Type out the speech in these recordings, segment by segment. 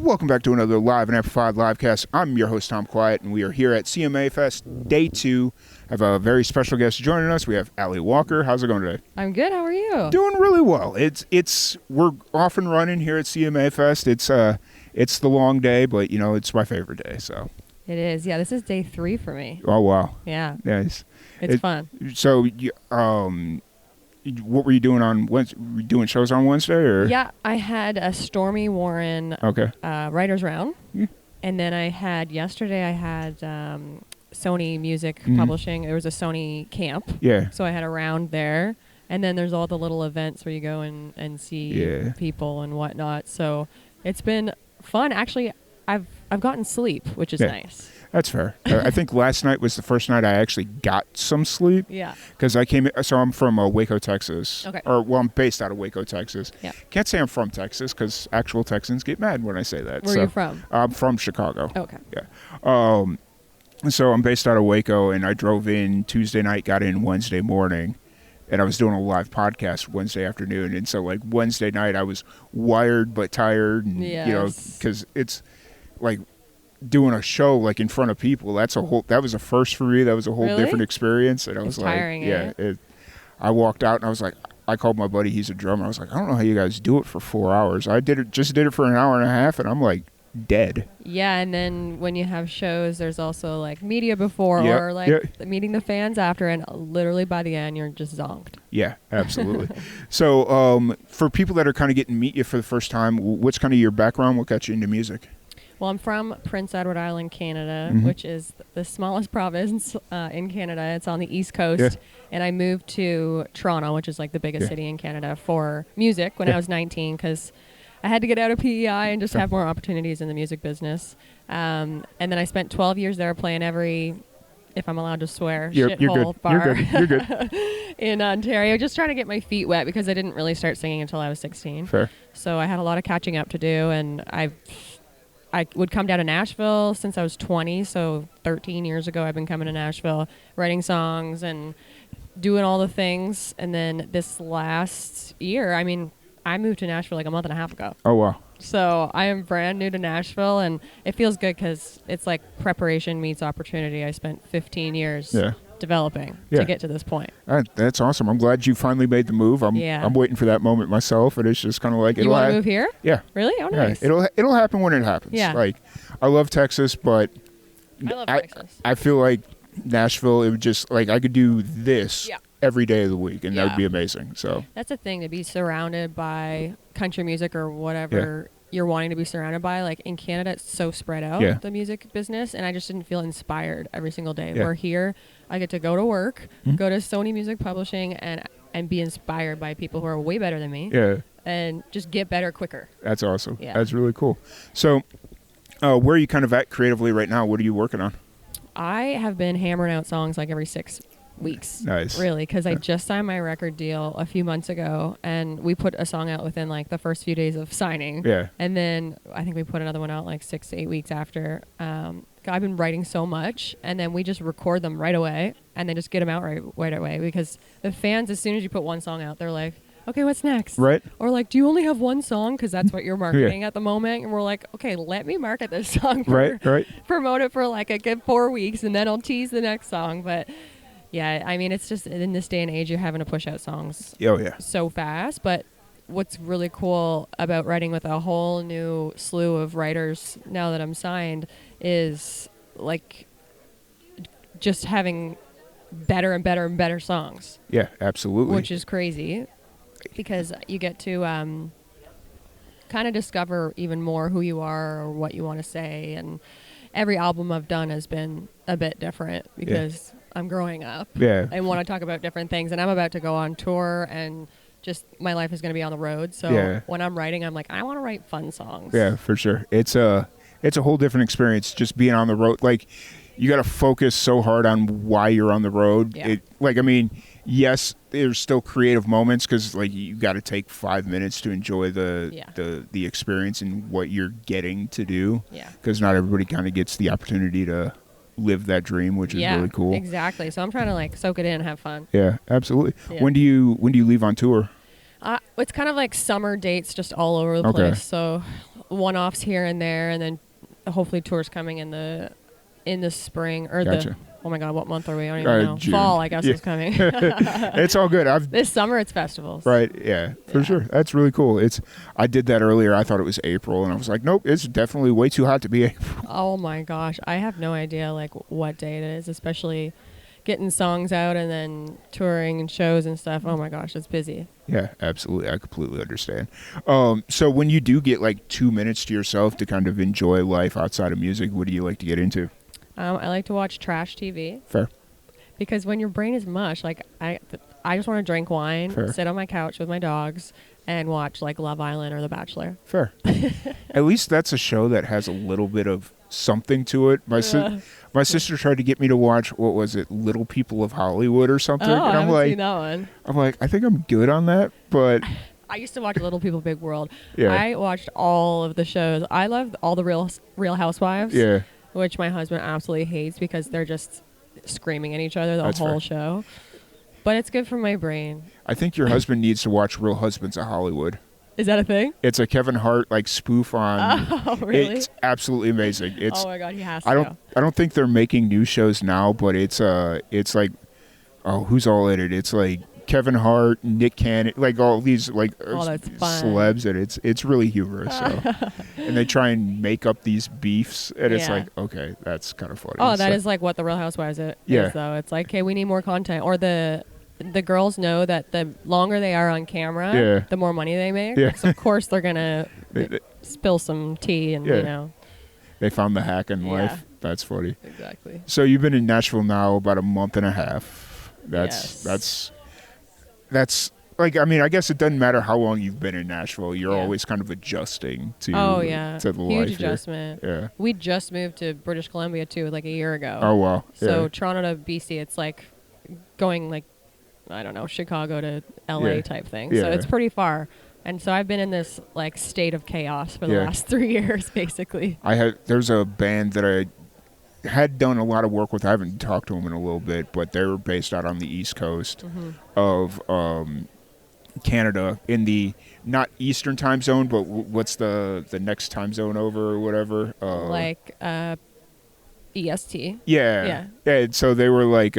Welcome back to another live and amplified livecast. I'm your host, Tom Kwiat, and we are here at CMA Fest, Day 2. I have a very special guest joining us. We have Alli Walker. How's it going today? I'm good. How are you? Doing really well. We're off and running here at CMA Fest. It's the long day, but it's my favorite day. So it is. Yeah, this is day 3 for me. Oh wow. Yeah. Nice. It's fun. So what were you doing on Wednesday? Were you doing shows on Wednesday or? Yeah, I had a Stormy Warren writers round, and then I had Sony Music Publishing. There was a Sony camp. Yeah. So I had a round there, and then there's all the little events where you go and see people and whatnot. So it's been fun. Actually, I've gotten sleep, which is nice. That's fair. I think last night was the first night I actually got some sleep. Yeah. Because I'm from Waco, Texas. Okay. I'm based out of Waco, Texas. Yeah. Can't say I'm from Texas because actual Texans get mad when I say that. Where are you from? I'm from Chicago. Okay. Yeah. So I'm based out of Waco, and I drove in Tuesday night, got in Wednesday morning, and I was doing a live podcast Wednesday afternoon. And so Wednesday night I was wired but tired, and, because it's like doing a show in front of people. That was a first for me. That was a whole different experience. And I was tiring, I walked out and I was like, I called my buddy, he's a drummer. I was like, I don't know how you guys do it for 4 hours. I did it for an hour and a half, and I'm like dead. Yeah, and then when you have shows, there's also media before meeting the fans after, and literally by the end you're just zonked. Yeah, absolutely. So for people that are kind of getting to meet you for the first time, what's kind of your background? What got you into music? Well, I'm from Prince Edward Island, Canada, which is the smallest province in Canada. It's on the East Coast. And I moved to Toronto, which is the biggest city in Canada, for music when I was 19, because I had to get out of PEI and just have more opportunities in the music business. And then I spent 12 years there playing every, if I'm allowed to swear, shithole bar You're good. in Ontario, just trying to get my feet wet because I didn't really start singing until I was 16. Fair. So I had a lot of catching up to do, and I would come down to Nashville since I was 20, so 13 years ago I've been coming to Nashville, writing songs and doing all the things. And then this last year, I moved to Nashville a month and a half ago. Oh, wow. So I am brand new to Nashville, and it feels good because it's preparation meets opportunity. I spent 15 years developing to get to this point. That's awesome. I'm glad you finally made the move. I'm waiting for that moment myself, and it's just kind of you want to move here? Yeah. Really? Oh, nice. Yeah. It'll happen when it happens. Yeah. I love Texas, but I love Texas. I feel like Nashville, it would just I could do this every day of the week, and that would be amazing. So that's the thing, to be surrounded by country music or whatever you're wanting to be surrounded by. In Canada, it's so spread out, the music business, and I just didn't feel inspired every single day. Where here, I get to go to work, go to Sony Music Publishing, and be inspired by people who are way better than me, and just get better quicker. That's awesome. Yeah. That's really cool. So where are you kind of at creatively right now? What are you working on? I have been hammering out songs every 6 weeks. Nice. Really, because I just signed my record deal a few months ago, and we put a song out within the first few days of signing. Yeah. And then I think we put another one out 6 to 8 weeks after. I've been writing so much, and then we just record them right away, and then just get them out right away, because the fans, as soon as you put one song out, they're like, okay, what's next? Right. Or do you only have one song? Because that's what you're marketing at the moment. And we're like, okay, let me market this song. Promote it for a good 4 weeks, and then I'll tease the next song. But yeah, it's just in this day and age, you're having to push out songs so fast. But what's really cool about writing with a whole new slew of writers now that I'm signed is just having better and better and better songs. Yeah, absolutely. Which is crazy, because you get to kind of discover even more who you are or what you want to say. And every album I've done has been a bit different because I'm growing up. Yeah. I want to talk about different things, and I'm about to go on tour, and just my life is going to be on the road. So when I'm writing, I'm I want to write fun songs. Yeah, for sure. It's a whole different experience just being on the road. You got to focus so hard on why you're on the road. Yeah. Yes, there's still creative moments, because you got to take 5 minutes to enjoy the experience and what you're getting to do. Yeah. Because not everybody kind of gets the opportunity to live that dream, which is really cool. Exactly. So I'm trying to soak it in and have fun. Yeah, absolutely. Yeah. When do you leave on tour? It's kind of summer dates just all over the place. So one-offs here and there, and then hopefully tours coming in the spring or Gotcha. Oh my God, what month are we? I don't even know. June. Fall, I guess, is coming. It's all good. This summer, it's festivals. Right, yeah, for sure. That's really cool. I did that earlier. I thought it was April, and I was like, nope, it's definitely way too hot to be April. Oh my gosh, I have no idea like what day it is, especially getting songs out and then touring and shows and stuff. Oh my gosh, it's busy. Yeah, absolutely. I completely understand. So when you do get like 2 minutes to yourself to kind of enjoy life outside of music, what do you like to get into? I like to watch trash TV. Fair. Because when your brain is mush, like I just want to drink wine, Fair. sit on my couch with my dogs, and watch like Love Island or The Bachelor. Fair. At least that's a show that has a little bit of something to it. My sister tried to get me to watch, what was it, Little People of Hollywood or something. Oh, and I haven't like, seen that one. I'm like, I think I'm good on that, but I used to watch Little People Big World. Yeah. I watched all of the shows. I loved all the Real Housewives. Yeah. Which my husband absolutely hates because they're just screaming at each other the That's whole fair. show. But it's good for my brain. I think your husband needs to watch Real Husbands of Hollywood. Is that a thing? It's a Kevin Hart like spoof on. Oh, really? It's absolutely amazing. It's. Oh my God, he has to. I don't think they're making new shows now, but it's like, oh, who's all in it? It's like Kevin Hart, Nick Cannon, like all these like that's fun. celebs, and it's really humorous. So. And they try and make up these beefs, and it's like, okay, that's kind of funny. Oh, that is like what the Real Housewives is, though. It's like, okay, we need more content, or the girls know that the longer they are on camera, the more money they make. Yeah. So of course they're gonna spill some tea, and you know. They found the hack in life. That's funny. Exactly. So you've been in Nashville now about a month and a half. That's like, I mean, I guess it doesn't matter how long you've been in Nashville. You're always kind of adjusting to to the huge life adjustment. Here. Yeah. We just moved to British Columbia too, like a year ago. Oh wow. So Toronto to BC, it's like going like, I don't know, Chicago to LA type thing. Yeah. So it's pretty far. And so I've been in this like state of chaos for the last 3 years, basically. There's a band that I had done a lot of work with. I haven't talked to them in a little bit, but they were based out on the East Coast of Canada, in the not Eastern time zone, but what's the next time zone over or whatever? EST. Yeah. So they were like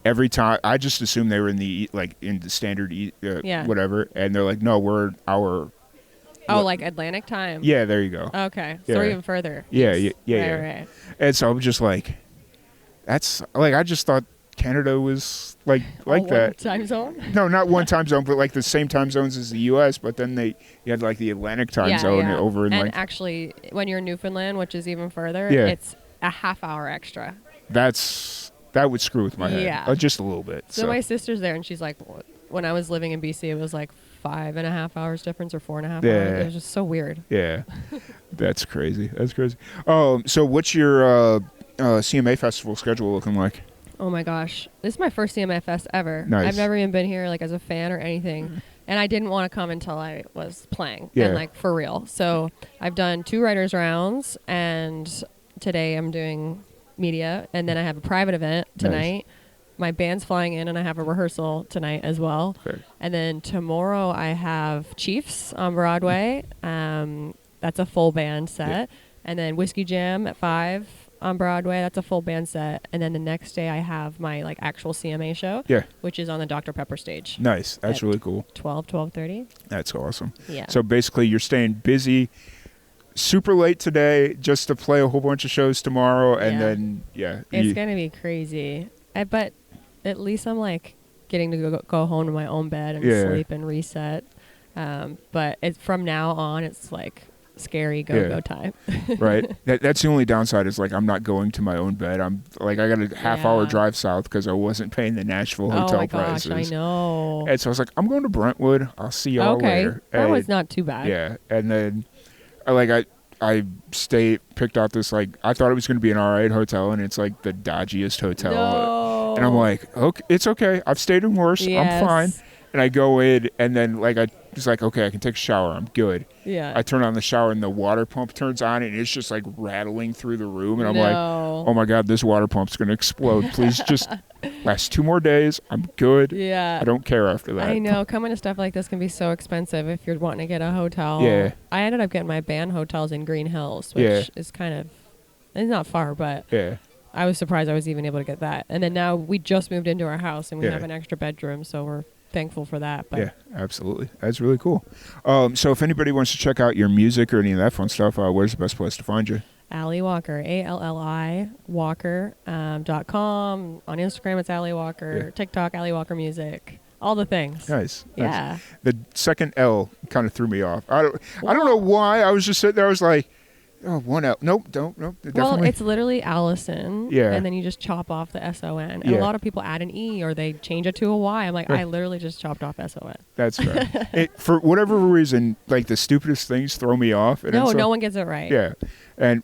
every time. I just assumed they were in the standard whatever, and they're like, no, we're our. Oh, like Atlantic time. Yeah, there you go. Okay, so we're even further. Yeah. Right. And so I'm just like, that's like, I just thought Canada was like that. One time zone? No, not one time zone, but like the same time zones as the U.S. But then you had like the Atlantic time zone over in and actually, when you're in Newfoundland, which is even further, it's a half hour extra. That would screw with my head, just a little bit. So my sister's there, and she's like, when I was living in BC, it was like 5.5 hours difference or 4.5 hours. It was just so weird. Yeah, that's crazy. So what's your CMA Festival schedule looking like? Oh my gosh, this is my first CMA Fest ever. Nice. I've never even been here like as a fan or anything, and I didn't want to come until I was playing and like for real. So I've done 2 writers rounds, and today I'm doing media, and then I have a private event tonight. Nice. My band's flying in, and I have a rehearsal tonight as well. Okay. And then tomorrow I have Chiefs on Broadway. That's a full band set. And then Whiskey Jam at 5 on Broadway. That's a full band set. And then the next day I have my like actual CMA show, which is on the Dr. Pepper stage. Nice. That's really cool. 12:30. That's awesome. Yeah. So basically you're staying busy super late today just to play a whole bunch of shows tomorrow, and then it's gonna be crazy. But at least I'm like getting to go home to my own bed and sleep and reset. But from now on, it's like scary go time. Right. That's the only downside is like I'm not going to my own bed. I'm like, I got a half-hour drive south because I wasn't paying the Nashville hotel prices. Oh my gosh, I know. And so I was like, I'm going to Brentwood. I'll see y'all later. Brentwood's not too bad. Yeah, and then I picked out this, like, I thought it was going to be an all right hotel, and it's like the dodgiest hotel. No. And I'm like, okay, it's okay. I've stayed in worse. Yes. I'm fine. And I go in, and then like I was like, okay, I can take a shower. I'm good. Yeah. I turn on the shower, and the water pump turns on, and it's just like rattling through the room. And I'm like, oh my God, this water pump's going to explode. Please just last 2 more days. I'm good. Yeah. I don't care after that. I know. Coming to stuff like this can be so expensive if you're wanting to get a hotel. Yeah. I ended up getting my band hotels in Green Hills, which is kind of, it's not far, but I was surprised I was even able to get that. And then now we just moved into our house and we have an extra bedroom, so we're thankful for that. But yeah, absolutely. That's really cool. So if anybody wants to check out your music or any of that fun stuff, where's the best place to find you? Alli Walker, ALLI Walker.com. On Instagram, it's Alli Walker. TikTok, Alli Walker Music. All the things. Nice. Yeah. The second L kind of threw me off. I don't know why. I was just sitting there. I was like, oh, one L. Nope. Definitely. Well, it's literally Allison. Yeah. And then you just chop off the SON. And a lot of people add an E or they change it to a Y. I'm like, I literally just chopped off SON. That's fair. For whatever reason, like the stupidest things throw me off. And no one gets it right. Yeah.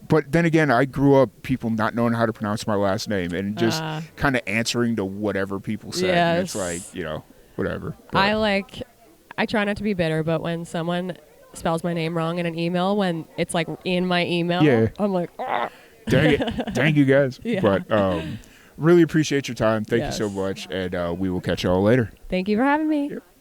But then again, I grew up people not knowing how to pronounce my last name and just kind of answering to whatever people said. Yes. And it's like, whatever. But I try not to be bitter, but when someone spells my name wrong in an email, when it's like in my email, I'm like, ah. Dang it. Dang you guys. Yeah. But really appreciate your time. Thank you so much. And we will catch you all later. Thank you for having me. Yep.